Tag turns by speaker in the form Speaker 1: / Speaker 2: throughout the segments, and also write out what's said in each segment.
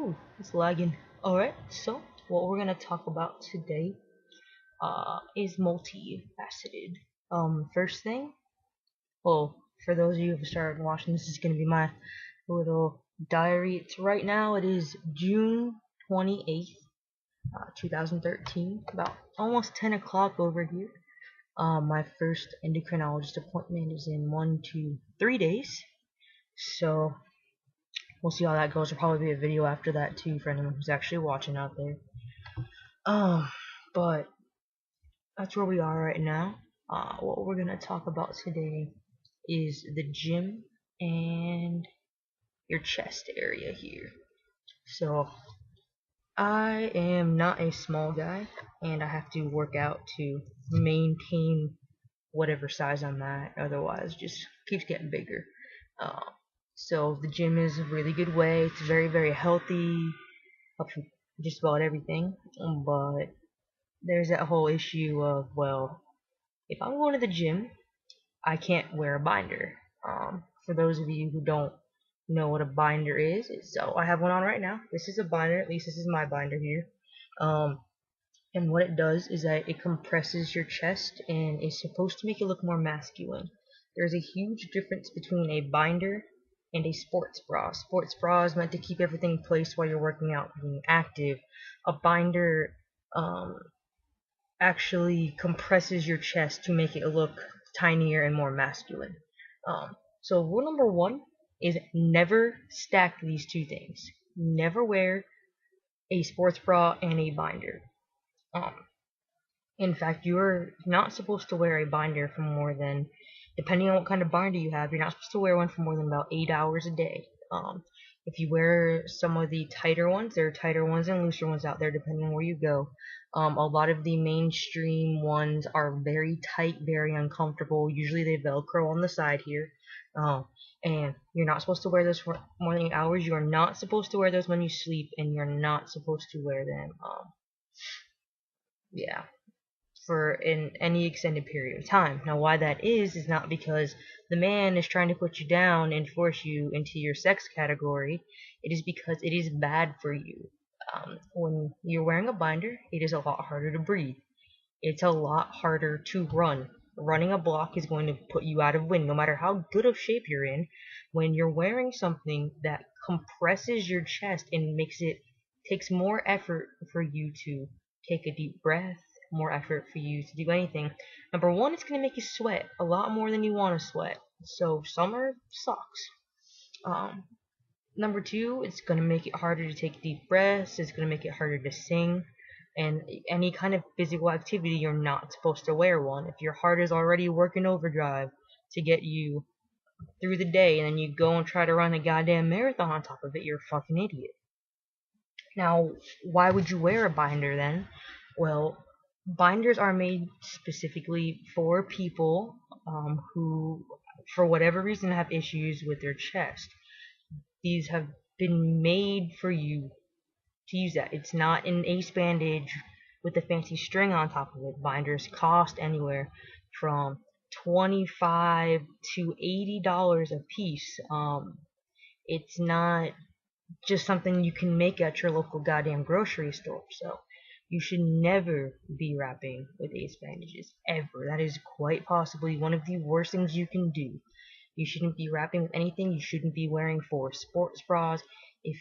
Speaker 1: Ooh, it's lagging. Alright, so what we're gonna talk about today is multifaceted. First thing, well, for those of you who started watching, this is gonna be my little diary. Right now, it is June 28th, 2013, about almost 10 o'clock over here. My first endocrinologist appointment is in 3 days, so we'll see how that goes. There'll probably be a video after that too for anyone who's actually watching out there. But that's where we are right now. What we're gonna talk about today is the gym and your chest area here. So I am not a small guy, and I have to work out to maintain whatever size I'm at. Otherwise, it just keeps getting bigger. Uh, so the gym is a really good way. It's very, very healthy. Helps with just about everything. But there's that whole issue of, well, if I'm going to the gym, I can't wear a binder. For those of you who don't know what a binder is, so I have one on right now. This is a binder, at least this is my binder here. And what it does is that it compresses your chest and is supposed to make it look more masculine. There's a huge difference between a binder and a sports bra. Sports bra is meant to keep everything placed while you're working out, being active. A binder actually compresses your chest to make it look tinier and more masculine. So rule number one is never stack these two things. Never wear a sports bra and a binder. In fact, you're not supposed to wear a binder for more than, depending on what kind of binder you have, you're not supposed to wear one for more than about 8 hours a day. If you wear some of the tighter ones, there are tighter ones and looser ones out there depending on where you go. A lot of the mainstream ones are very tight, very uncomfortable. Usually they Velcro on the side here. And you're not supposed to wear those for more than 8 hours. You are not supposed to wear those when you sleep, and you're not supposed to wear them, for any extended period of time. Now, why that is not because the man is trying to put you down and force you into your sex category. It is because it is bad for you. When you're wearing a binder, it is a lot harder to breathe. It's a lot harder to run. Running a block is going to put you out of wind, no matter how good of shape you're in. When you're wearing something that compresses your chest and takes more effort for you to take a deep breath, more effort for you to do anything. Number one, it's going to make you sweat a lot more than you want to sweat. So summer sucks. Number two, it's going to make it harder to take deep breaths. It's going to make it harder to sing. And any kind of physical activity, you're not supposed to wear one. If your heart is already working overdrive to get you through the day, and then you go and try to run a goddamn marathon on top of it, you're a fucking idiot. Now, why would you wear a binder then? Well, binders are made specifically for people who, for whatever reason, have issues with their chest. These have been made for you to use that. It's not an ace bandage with a fancy string on top of it. Binders cost anywhere from $25 to $80 a piece. It's not just something you can make at your local goddamn grocery store. So you should never be wrapping with ace bandages, ever. That is quite possibly one of the worst things you can do. You shouldn't be wrapping with anything. You shouldn't be wearing for sports bras. If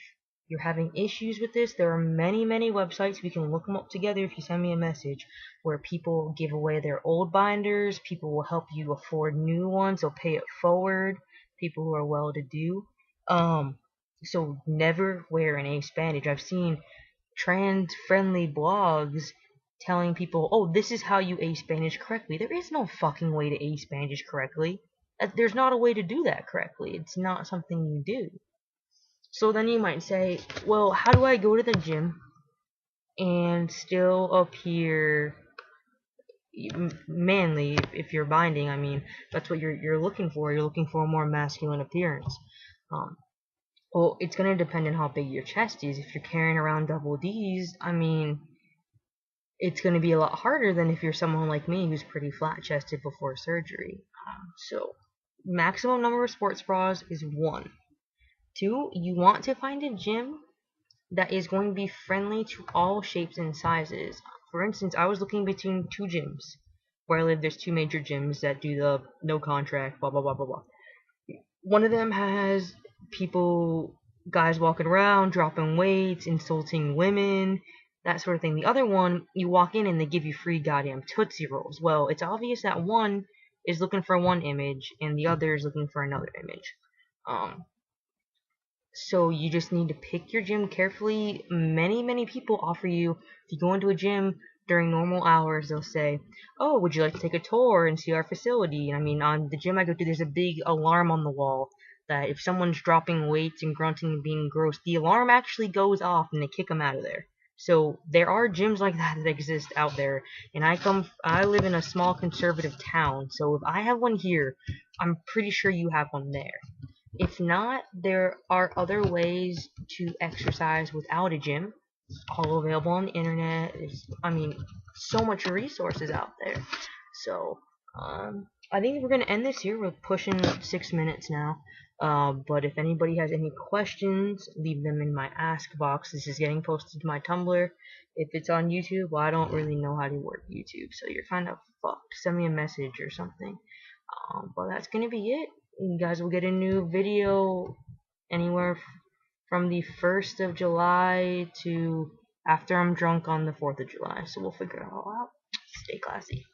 Speaker 1: you're having issues with this, there are many, many websites. We can look them up together if you send me a message, where people give away their old binders. People will help you afford new ones. They'll pay it forward. People who are well-to-do. So never wear an ace bandage. I've seen trans-friendly blogs telling people, oh, this is how you ace bandage correctly. There is no fucking way to ace bandage correctly. There's not a way to do that correctly. It's not something you do. So then you might say, well, how do I go to the gym and still appear manly? If you're binding, I mean, that's what you're looking for. You're looking for a more masculine appearance. Well, it's going to depend on how big your chest is. If you're carrying around double D's, I mean, it's going to be a lot harder than if you're someone like me who's pretty flat-chested before surgery. So, maximum number of sports bras is 1. 2, you want to find a gym that is going to be friendly to all shapes and sizes. For instance, I was looking between two gyms. Where I live, there's two major gyms that do the no contract, blah blah blah blah blah. One of them has people, guys walking around, dropping weights, insulting women, that sort of thing. The other one, you walk in and they give you free goddamn Tootsie Rolls. Well, it's obvious that one is looking for one image and the other is looking for another image. Um, so you just need to pick your gym carefully. Many people offer you, if you go into a gym during normal hours, they'll say, "Oh, would you like to take a tour and see our facility?" I mean, on the gym I go to, there's a big alarm on the wall that if someone's dropping weights and grunting and being gross, the alarm actually goes off and they kick them out of there. So there are gyms like that that exist out there, and I live in a small conservative town, so if I have one here, I'm pretty sure you have one there. If not, there are other ways to exercise without a gym, all available on the internet. I mean, so much resources out there. So, I think we're gonna end this here. We're pushing 6 minutes now. But if anybody has any questions, leave them in my ask box. This is getting posted to my Tumblr. If it's on YouTube, well, I don't really know how to work YouTube, so you're kind of fucked. Send me a message or something. But that's gonna be it. You guys will get a new video anywhere from the 1st of July to after I'm drunk on the 4th of July. So we'll figure it all out. Stay classy.